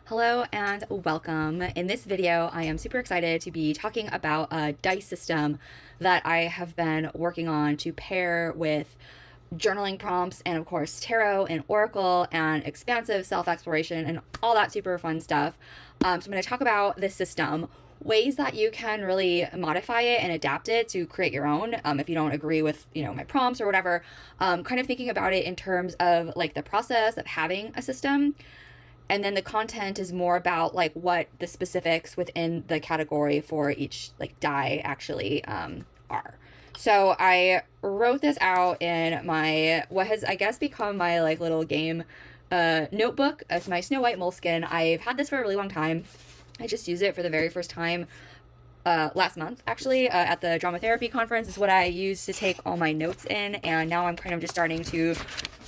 Hello and welcome. In this video, I am super excited to be talking about a dice system that I have been working on to pair with journaling prompts and, of course, tarot and oracle and expansive self-exploration and all that super fun stuff. So I'm going to talk about this system, ways that you can really modify it and adapt it to create your own if you don't agree with my prompts or whatever. Kind of thinking about it in terms of like the process of having a system, and then the content is more about like what the specifics within the category for each like die actually are. So I wrote this out in my what has I guess become my like little game notebook. It's my Snow White Moleskin. I've had this for a really long time. I just used it for the very first time last month, actually, at the drama therapy conference. Is what I used to take all my notes in, and now I'm kind of just starting to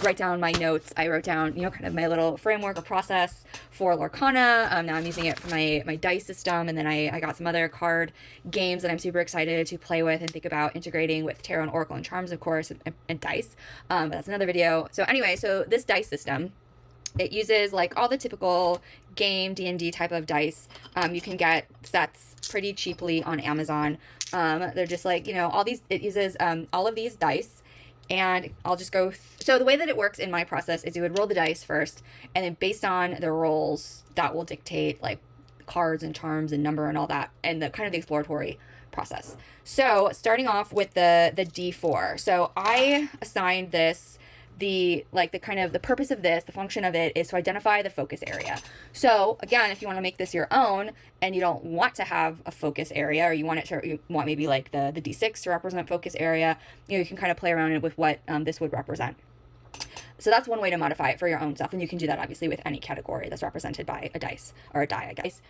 write down my notes. I wrote down, kind of my little framework or process for Lorcana. Now I'm using it for my dice system, and then I got some other card games that I'm super excited to play with and think about integrating with tarot and oracle and charms, of course, and dice. But that's another video. So anyway, so this dice system, it uses like all the typical game D&D type of dice. You can get sets pretty cheaply on Amazon. They're just like, all these, it uses all of these dice, and I'll just go. So the way that it works in my process is you would roll the dice first, and then based on the rolls, that will dictate like cards and charms and number and all that, and the kind of the exploratory process. So starting off with the D4. So I assigned this the purpose of this, the function of it is to identify the focus area. So again, if you want to make this your own and you don't want to have a focus area, or you want maybe like the D6 to represent focus area, you can kind of play around with what this would represent. So that's one way to modify it for your own stuff, and you can do that obviously with any category that's represented by a dice or a die, I guess.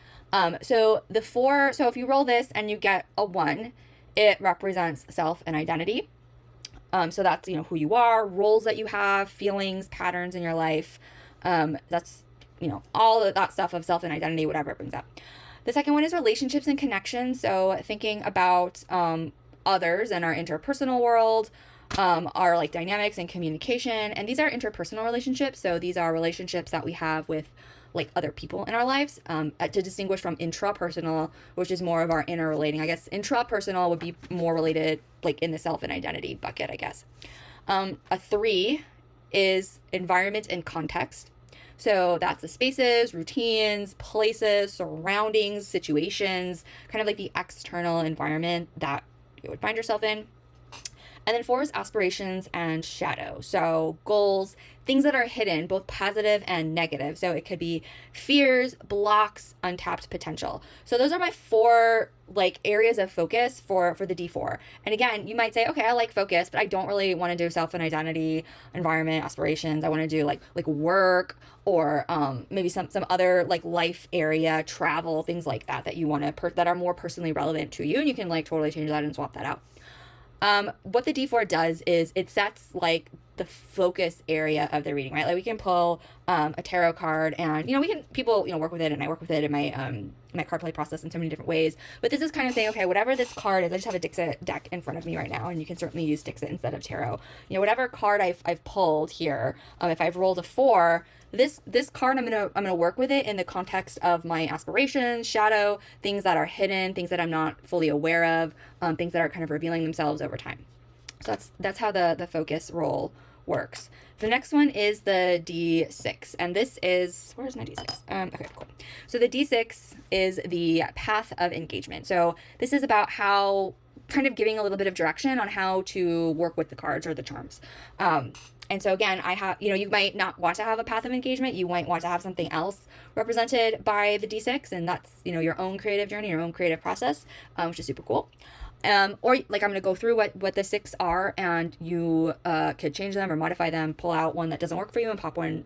So if you roll this and you get a 1, it represents self and identity. So that's, who you are, roles that you have, feelings, patterns in your life. That's, all of that stuff of self and identity, whatever it brings up. The second one is relationships and connections. So thinking about others and our interpersonal world, our like dynamics and communication. And these are interpersonal relationships. So these are relationships that we have with like other people in our lives, to distinguish from intrapersonal, which is more of our inner relating. I guess intrapersonal would be more related like in the self and identity bucket, I guess. A 3 is environment and context. So that's the spaces, routines, places, surroundings, situations, kind of like the external environment that you would find yourself in. And then 4 is aspirations and shadow. So goals, things that are hidden, both positive and negative. So it could be fears, blocks, untapped potential. So those are my 4 like areas of focus for the D4. And again, you might say, okay, I like focus, but I don't really want to do self and identity, environment, aspirations. I want to do like work or maybe some other like life area, travel, things like that you want to that are more personally relevant to you. And you can like totally change that and swap that out. What the D4 does is it sets like the focus area of the reading, right? Like we can pull a tarot card, and people work with it, and I work with it in my card play process in so many different ways. But this is kind of saying, okay, whatever this card is, I just have a Dixit deck in front of me right now, and you can certainly use Dixit instead of tarot. Whatever card I've pulled here, if I've rolled a 4, this card I'm gonna work with it in the context of my aspirations, shadow, things that are hidden, things that I'm not fully aware of, things that are kind of revealing themselves over time. So that's how the focus roll works. The next one is the D6, and this is, where's my D6? Okay, cool. So the D6 is the path of engagement. So this is about how, kind of giving a little bit of direction on how to work with the cards or the charms. And so again, I have, you might not want to have a path of engagement. You might want to have something else represented by the D6, and that's, your own creative journey, your own creative process, which is super cool. Or like I'm going to go through what the 6 are, and you could change them or modify them, pull out one that doesn't work for you and pop one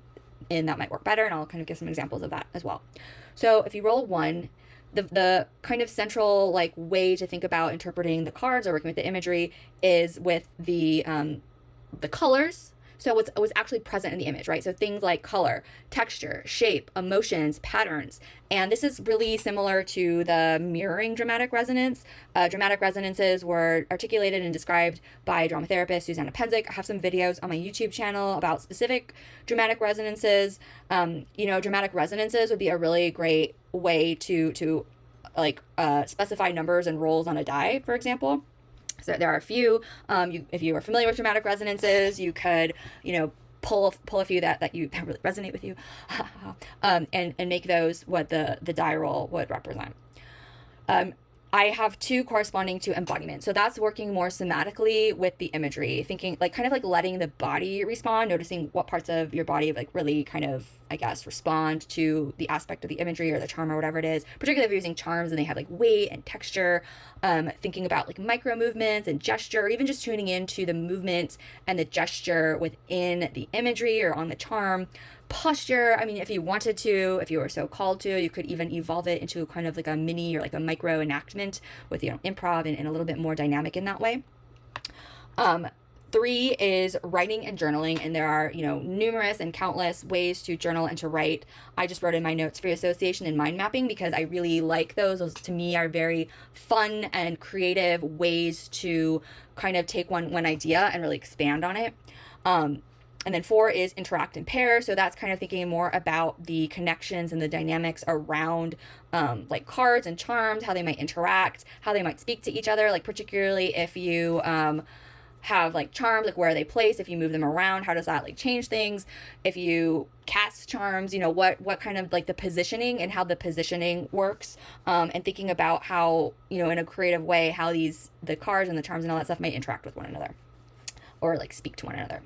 in that might work better. And I'll kind of give some examples of that as well. So if you roll a 1, the kind of central like way to think about interpreting the cards or working with the imagery is with the colors. So what's actually present in the image, right? So things like color, texture, shape, emotions, patterns. And this is really similar to the mirroring dramatic resonance. Dramatic resonances were articulated and described by drama therapist Susanna Penzick. I have some videos on my YouTube channel about specific dramatic resonances. Dramatic resonances would be a really great way to specify numbers and rolls on a die, for example. So there are a few. If you are familiar with dramatic resonances, you could, pull a few that really resonate with you, and make those what the die roll would represent. I have two corresponding to embodiment. So that's working more somatically with the imagery, thinking kind of letting the body respond, noticing what parts of your body really kind of, I guess, respond to the aspect of the imagery or the charm or whatever it is, particularly if you're using charms and they have weight and texture, thinking about micro movements and gesture, or even just tuning into the movement and the gesture within the imagery or on the charm. Posture, I mean, if you wanted to, if you were so called to, you could even evolve it into kind of a mini or a micro enactment with, improv and a little bit more dynamic in that way. 3 is writing and journaling, and there are, numerous and countless ways to journal and to write. I just wrote in my notes free association and mind mapping because I really like those. Those to me are very fun and creative ways to kind of take one idea and really expand on it. And then 4 is interact and pair. So that's kind of thinking more about the connections and the dynamics around cards and charms, how they might interact, how they might speak to each other, particularly if you have charms, where are they placed, if you move them around, how does that change things, if you cast charms, what kind of the positioning and how the positioning works, and thinking about how, in a creative way, how the cards and the charms and all that stuff might interact with one another or speak to one another.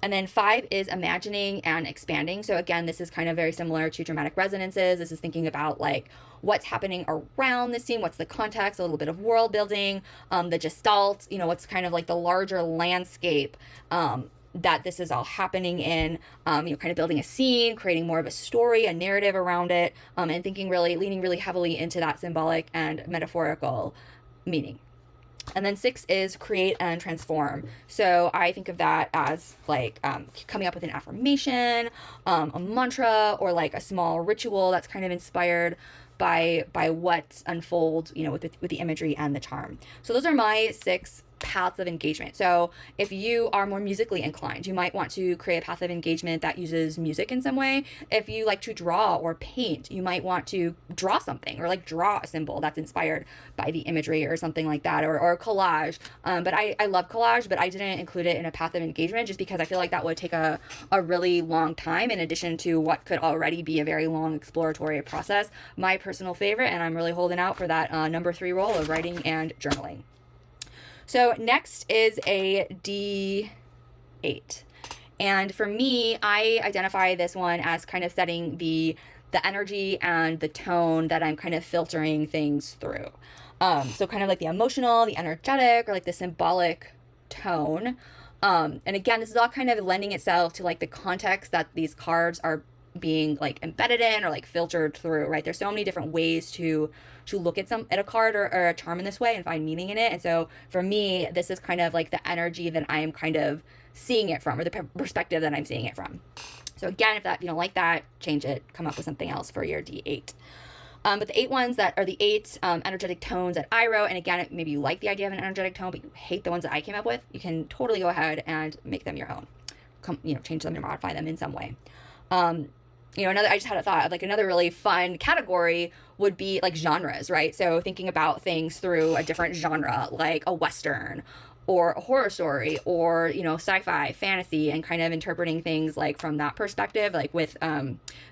And then 5 is imagining and expanding. So again, this is kind of very similar to dramatic resonances. This is thinking about what's happening around the scene, what's the context, a little bit of world building, the gestalt, what's kind of the larger landscape that this is all happening in, kind of building a scene, creating more of a story, a narrative around it, and leaning really heavily into that symbolic and metaphorical meaning. And then 6 is create and transform. So I think of that as coming up with an affirmation, a mantra, or a small ritual that's kind of inspired by what unfolds, with the imagery and the charm. So those are my 6 paths of engagement. So if you are more musically inclined, you might want to create a path of engagement that uses music in some way. If you like to draw or paint, you might want to draw something or draw a symbol that's inspired by the imagery or something like that, or collage. But I love collage, but I didn't include it in a path of engagement just because I feel that would take a really long time in addition to what could already be a very long exploratory process. My personal favorite, and I'm really holding out for that number 3 role of writing and journaling. So next is a D8. And for me, I identify this one as kind of setting the energy and the tone that I'm kind of filtering things through. So kind of the emotional, the energetic, or the symbolic tone. And again, this is all kind of lending itself to the context that these cards are being embedded in or filtered through, right? There's so many different ways to look at a card or a charm in this way and find meaning in it. And so for me, this is kind of the energy that I am kind of seeing it from, or the perspective that I'm seeing it from. So again, if you don't like that, change it, come up with something else for your D8. But the 8 ones that are the 8 energetic tones that I wrote, and again, maybe you like the idea of an energetic tone, but you hate the ones that I came up with, you can totally go ahead and make them your own. Change them or modify them in some way. I just had a thought of another really fun category would be genres, right? So thinking about things through a different genre, like a Western or a horror story or, sci-fi, fantasy, and kind of interpreting things from that perspective, with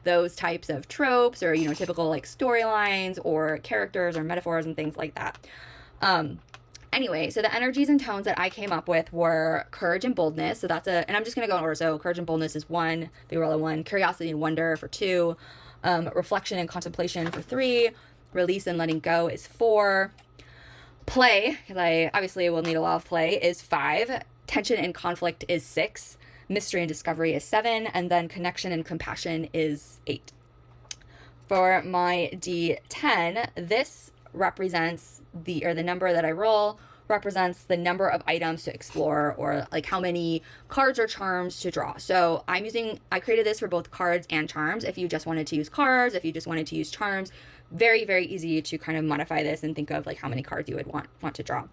those types of tropes or, typical storylines or characters or metaphors and things like that. Anyway, so the energies and tones that I came up with were courage and boldness. So and I'm just going to go in order. So courage and boldness is 1, big roll of 1, curiosity and wonder for 2, reflection and contemplation for 3, release and letting go is 4, play, because I obviously will need a lot of play, is 5, tension and conflict is 6, mystery and discovery is 7, and then connection and compassion is 8. For my D10, this represents the number that I roll represents the number of items to explore, or like how many cards or charms to draw. So I created this for both cards and charms. If you just wanted to use cards, if you just wanted to use charms, very, very easy to kind of modify this and think of like how many cards you would want to draw.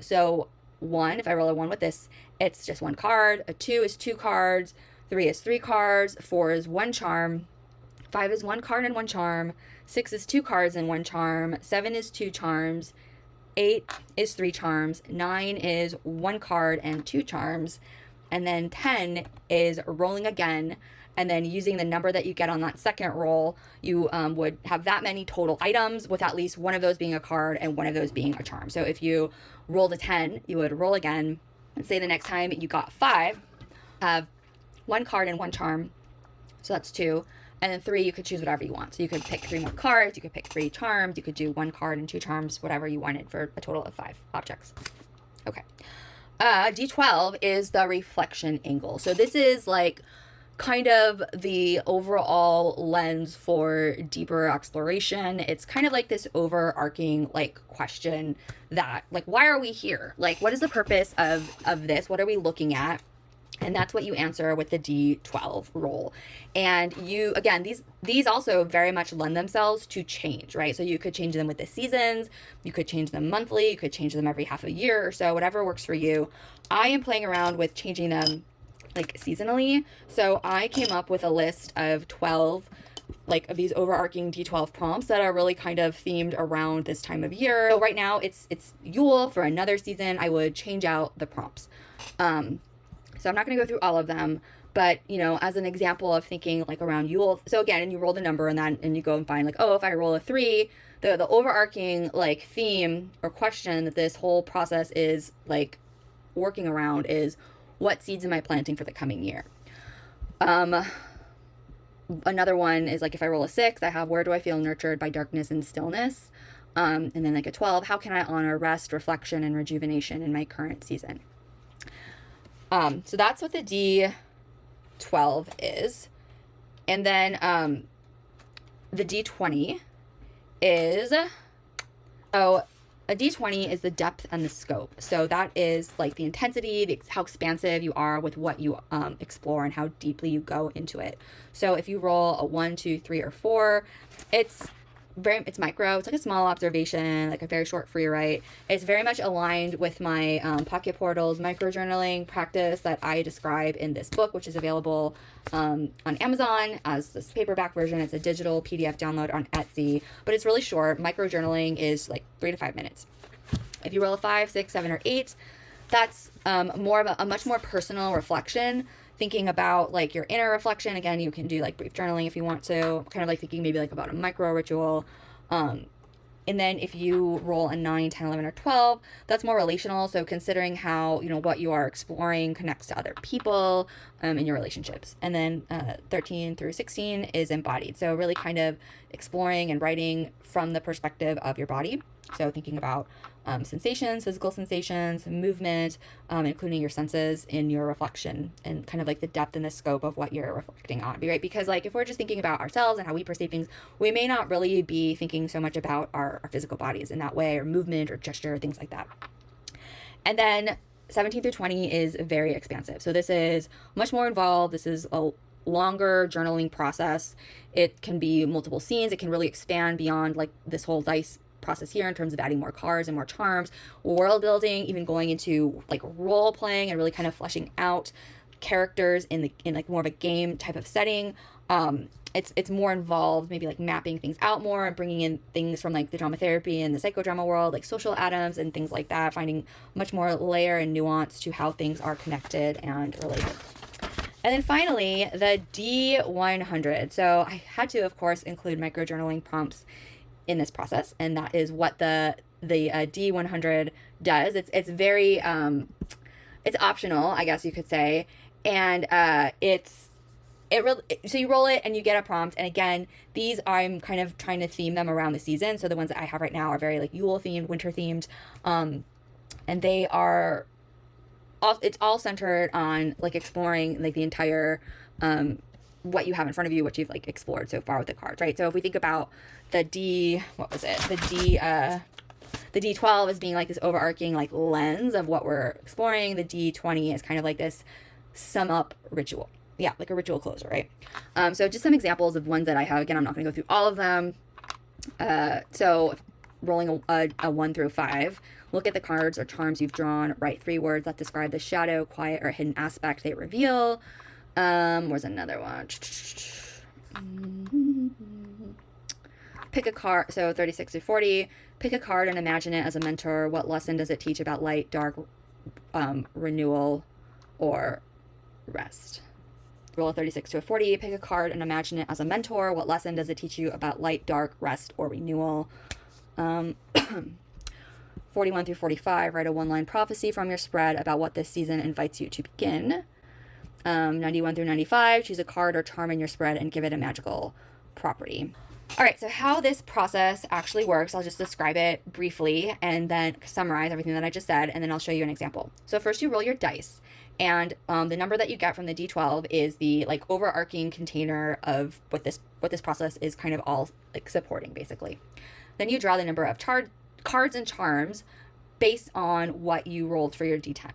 So 1, if I roll a 1 with this, it's just 1 card. A 2 is 2 cards. 3 is 3 cards. 4 is 1 charm. 5 is 1 card and 1 charm. 6 is 2 cards and 1 charm. 7 is 2 charms. 8 is 3 charms. 9 is 1 card and 2 charms. And then 10 is rolling again. And then using the number that you get on that second roll, you would have that many total items, with at least one of those being a card and one of those being a charm. So if you rolled a 10, you would roll again, and say the next time you got 5, have 1 card and 1 charm. So that's 2. And then 3, you could choose whatever you want. So you could pick 3 more cards, you could pick 3 charms, you could do 1 card and 2 charms, whatever you wanted, for a total of 5 objects. Okay. D12 is the reflection angle. So this is like kind of the overall lens for deeper exploration. It's kind of like this overarching like question that like, why are we here? Like, what is the purpose of this? What are we looking at? And that's what you answer with the D12 roll. And you, again, these also very much lend themselves to change, right? So you could change them with the seasons, you could change them monthly, you could change them every half a year or so, whatever works for you. I am playing around with changing them like seasonally. So I came up with a list of 12 like of these overarching D12 prompts that are really kind of themed around this time of year. So right now it's Yule. For another season, I would change out the prompts. So I'm not going to go through all of them, but you know, as an example of thinking like around Yule. So again, and you roll the number and you go and find like, oh, if I roll a 3, the overarching like theme or question that this whole process is like working around is, what seeds am I planting for the coming year? Another one is like, if I roll a 6, I have, where do I feel nurtured by darkness and stillness? And then like a 12, how can I honor rest, reflection, and rejuvenation in my current season? So that's what the D12 is. And then the D20 is, a D20 is the depth and the scope. So that is like the intensity, how expansive you are with what you explore and how deeply you go into it. So if you roll a 1, 2, 3, or 4, it's micro. It's like a small observation, like a very short free write. It's very much aligned with my pocket portals micro journaling practice that I describe in this book, which is available on Amazon as this paperback version. It's a digital PDF download on Etsy, but it's really short. Micro journaling is like 3 to 5 minutes. If you roll a 5, 6, 7, or 8, that's more of a much more personal reflection, thinking about like your inner reflection. Again, you can do like brief journaling if you want to, kind of like thinking maybe like about a micro ritual. And then if you roll a 9, 10, 11, or 12, that's more relational. So considering how, you know, what you are exploring connects to other people in your relationships. And then 13 through 16 is embodied. So really kind of exploring and writing from the perspective of your body. So thinking about sensations, physical sensations, movement, including your senses in your reflection, and kind of like the depth and the scope of what you're reflecting on, right? Because like if we're just thinking about ourselves and how we perceive things, we may not really be thinking so much about our physical bodies in that way, or movement or gesture, things like that. And then 17 through 20 is very expansive. So this is much more involved. This is a longer journaling process. It can be multiple scenes. It can really expand beyond like this whole dice process here in terms of adding more cards and more charms, world building, even going into like role playing and really kind of fleshing out characters in like more of a game type of setting. It's more involved, maybe like mapping things out more and bringing in things from like the drama therapy and the psychodrama world, like social atoms and things like that, finding much more layer and nuance to how things are connected and related. And then finally, the D100. So I had to, of course, include microjournaling prompts in this process, and that is what the D100 does. It's very it's optional, I guess you could say, and so you roll it and you get a prompt. And again, these I'm kind of trying to theme them around the season. So the ones that I have right now are very like Yule themed, winter themed, and they are it's all centered on like exploring like the entire what you have in front of you, what you've like explored so far with the cards, right? So if we think about the The D12 is being like this overarching like lens of what we're exploring. The D20 is kind of like this sum up ritual. Yeah, like a ritual closer, right? So just some examples of ones that I have. Again, I'm not going to go through all of them. So rolling a 1 through 5, look at the cards or charms you've drawn, write 3 words that describe the shadow, quiet, or hidden aspect they reveal. Where's another one? Pick a card. So 36 to 40, pick a card and imagine it as a mentor. What lesson does it teach about light, dark, renewal, or rest? Roll a 36 to a 40, pick a card and imagine it as a mentor. What lesson does it teach you about light, dark, rest, or renewal? 41 through 45, write a 1-line prophecy from your spread about what this season invites you to begin. 91 through 95, choose a card or charm in your spread and give it a magical property. All right, so how this process actually works, I'll just describe it briefly and then summarize everything that I just said, and then I'll show you an example. So first you roll your dice. And the number that you get from the D12 is the like overarching container of what this process is kind of all like supporting, basically. Then you draw the number of cards and charms based on what you rolled for your D10.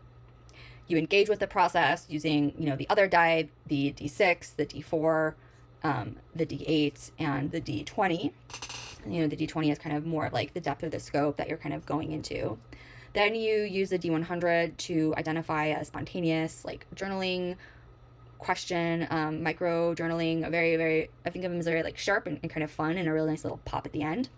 You engage with the process using, the other die, the D6, the D4, the D8, and the D20. The D20 is kind of more like the depth of the scope that you're kind of going into. Then you use the D100 to identify a spontaneous, like, journaling question, micro journaling, I think of them as very, like, sharp and kind of fun and a really nice little pop at the end.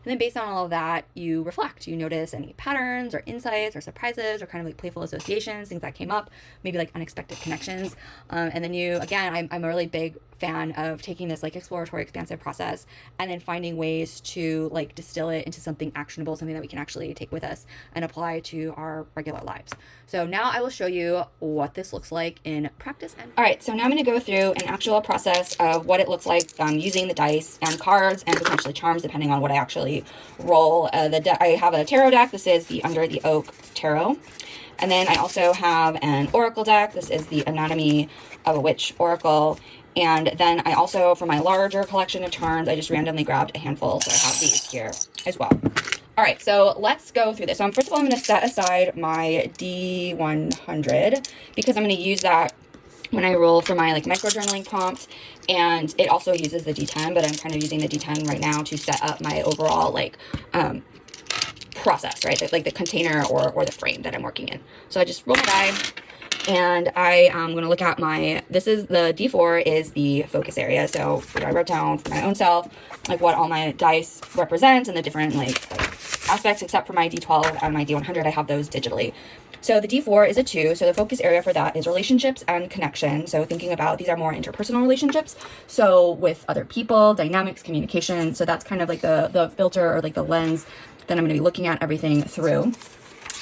And then based on all of that, you reflect. You notice any patterns or insights or surprises or kind of like playful associations, things that came up, maybe like unexpected connections. And then I'm a really big fan of taking this like exploratory, expansive process and then finding ways to like distill it into something actionable, something that we can actually take with us and apply to our regular lives. So now I will show you what this looks like in practice. All right, so now I'm going to go through an actual process of what it looks like using the dice and cards and potentially charms, depending on what I actually roll. I have a tarot deck. This is the Under the Oak Tarot. And then I also have an oracle deck. This is the Anatomy of a Witch Oracle. And then I also, for my larger collection of charms, I just randomly grabbed a handful. So I have these here as well. All right, so let's go through this. So first of all, I'm going to set aside my D100 because I'm going to use that when I roll for my like micro journaling prompt, and it also uses the D10, but I'm kind of using the D10 right now to set up my overall like process, right? Like the container or the frame that I'm working in. So I just roll my die, and I am going to look at this is the D4 is the focus area. So I wrote down for my own self like what all my dice represent and the different like aspects, except for my D12 and my D100, I have those digitally. So the D4 is a 2, so the focus area for that is relationships and connection. So thinking about these are more interpersonal relationships, so with other people, dynamics, communication. So that's kind of like the filter or like the lens that I'm going to be looking at everything through.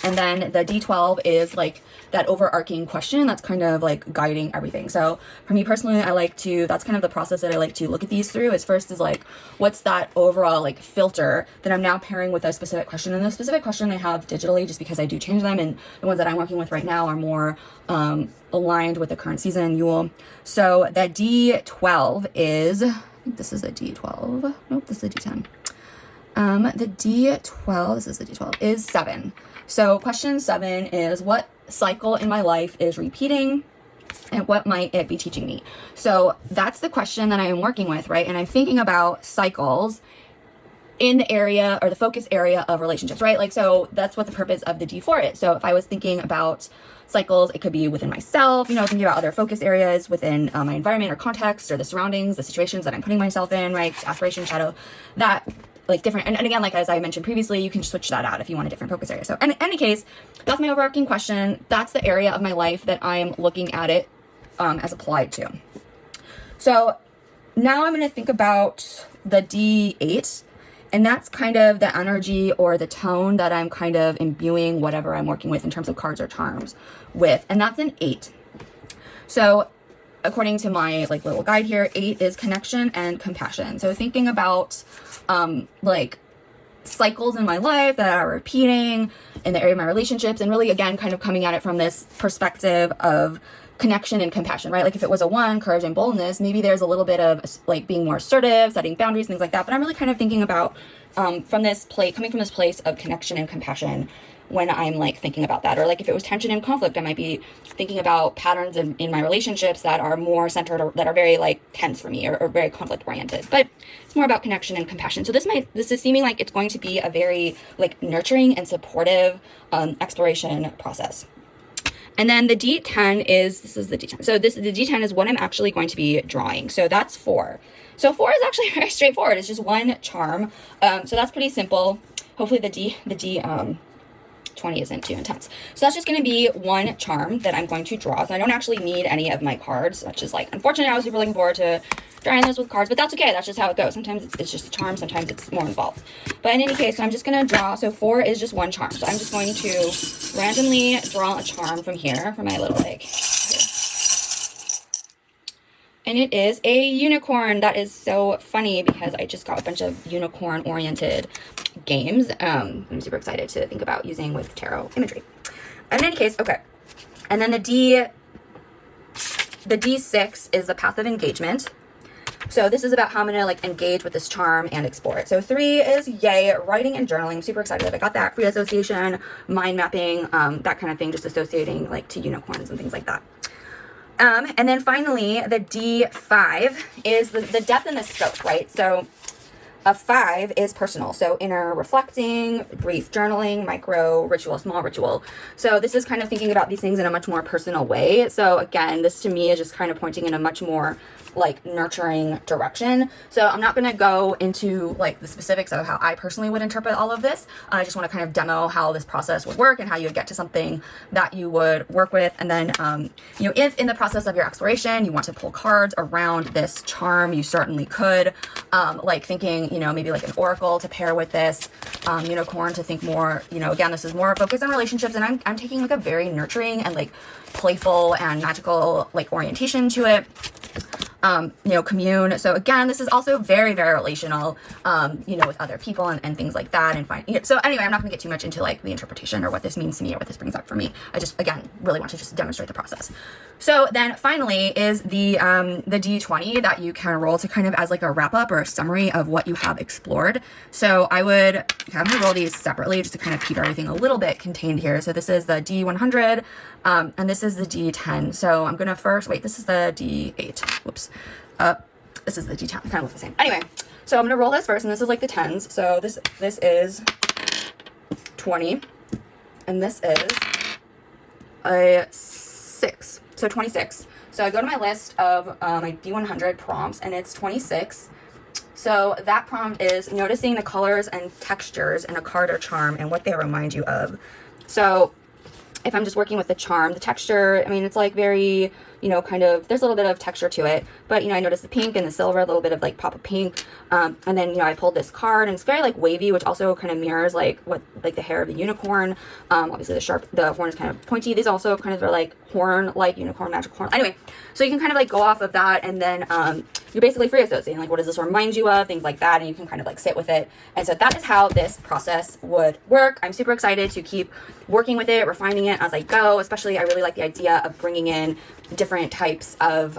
And then the D12 is like that overarching question that's kind of like guiding everything. So for me personally, that's kind of the process that I like to look at these through. First is like, what's that overall like filter that I'm now pairing with a specific question. And the specific question I have digitally just because I do change them, and the ones that I'm working with right now are more aligned with the current season, Yule. So that D12 is, I think this is a D12. Nope, this is a D10. The D12, this is the D12, is 7. So question 7 is, what cycle in my life is repeating and what might it be teaching me? So that's the question that I am working with, right? And I'm thinking about cycles in the area or the focus area of relationships, right? Like, so that's what the purpose of the D4 is. So if I was thinking about cycles, it could be within myself, thinking about other focus areas within my environment or context or the surroundings, the situations that I'm putting myself in, right? Aspiration, shadow, that like different, and again, like as I mentioned previously, you can switch that out if you want a different focus area. So in any case, that's my overarching question. That's the area of my life that I'm looking at it as applied to. So now I'm going to think about the D8, and that's kind of the energy or the tone that I'm kind of imbuing whatever I'm working with in terms of cards or charms with, and that's an 8. So according to my like little guide here, 8 is connection and compassion. So thinking about like cycles in my life that are repeating in the area of my relationships, and really again kind of coming at it from this perspective of connection and compassion, right? Like if it was a 1, courage and boldness, maybe there's a little bit of like being more assertive, setting boundaries, things like that. But I'm really kind of thinking about coming from this place of connection and compassion when I'm like thinking about that. Or like if it was tension and conflict, I might be thinking about patterns in my relationships that are more centered or that are very like tense for me, or very conflict oriented. But it's more about connection and compassion. So this is seeming like it's going to be a very like nurturing and supportive exploration process. And then the D10 this is the D10. So the D10 is what I'm actually going to be drawing. So that's 4. So 4 is actually very straightforward. It's just 1 charm. So that's pretty simple. Hopefully the D20 isn't too intense. So that's just going to be 1 charm that I'm going to draw. So I don't actually need any of my cards, which is like, unfortunately, I was super looking forward to drawing this with cards, but that's okay. That's just how it goes. Sometimes it's just a charm. Sometimes it's more involved. But in any case, so I'm just going to draw. So 4 is just 1 charm. So I'm just going to randomly draw a charm from here, from my little like here. And it is a unicorn. That is so funny because I just got a bunch of unicorn oriented games. I'm super excited to think about using with tarot imagery. In any case, okay. And then the D6 is the path of engagement. So this is about how I'm going to like engage with this charm and explore it. So 3 is yay, writing and journaling. Super excited. I got that. Free association, mind mapping, that kind of thing, just associating like to unicorns and things like that. And then finally, the D5 is the depth and the scope, right? So a 5 is personal. So inner reflecting, brief journaling, micro ritual, small ritual. So this is kind of thinking about these things in a much more personal way. So again, this to me is just kind of pointing in a much more like nurturing direction. So I'm not going to go into like the specifics of how I personally would interpret all of this. I just want to kind of demo how this process would work and how you would get to something that you would work with. And then, you know, if in the process of your exploration, you want to pull cards around this charm, you certainly could, like thinking, you know, maybe like an oracle to pair with this, unicorn to think more, you know, again, this is more focused on relationships, and I'm taking like a very nurturing and like playful and magical like orientation to it. You know, commune. So again, this is also very, very relational, you know, with other people and things like that. And so anyway, I'm not going to get too much into like the interpretation or what this means to me or what this brings up for me. I just, again, really want to just demonstrate the process. So then finally is the D20 that you can roll to kind of as like a wrap up or a summary of what you have explored. So I'm going to roll these separately just to kind of keep everything a little bit contained here. So this is the D100, and this is the D10. So I'm going to first, wait, this is the D8. Whoops. This is the D10. Kind of look the same. Anyway, so I'm going to roll this first, and this is like the 10s. So this is 20, and this is a 6. So 26. So I go to my list of my D100 prompts, and it's 26. So that prompt is noticing the colors and textures in a card or charm and what they remind you of. So if I'm just working with the charm, the texture, I mean, it's like very, you know, kind of, there's a little bit of texture to it, but, you know, I noticed the pink and the silver, a little bit of like pop of pink. And then, you know, I pulled this card, and it's very like wavy, which also kind of mirrors like what, like the hair of the unicorn. Obviously the horn is kind of pointy. These also kind of are like horn, like unicorn, magic horn. Anyway, so you can kind of like go off of that, and then, you're basically free associating, like what does this remind you of, things like that, and you can kind of like sit with it. And so that is how this process would work. I'm super excited to keep working with it, refining it as I go. Especially I really like the idea of bringing in different types of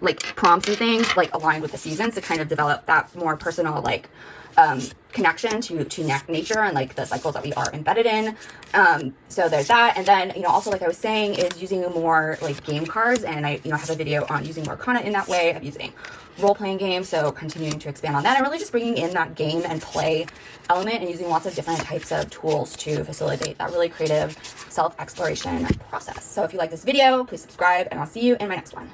like prompts and things like aligned with the seasons to kind of develop that more personal like connection to nature and like the cycles that we are embedded in. So there's that. And then, you know, also like I was saying, is using more like game cards, and I, you know, have a video on using more arcana in that way, of using role-playing games. So continuing to expand on that, and really just bringing in that game and play element, and using lots of different types of tools to facilitate that really creative self-exploration process. So if you like this video, please subscribe, and I'll see you in my next one.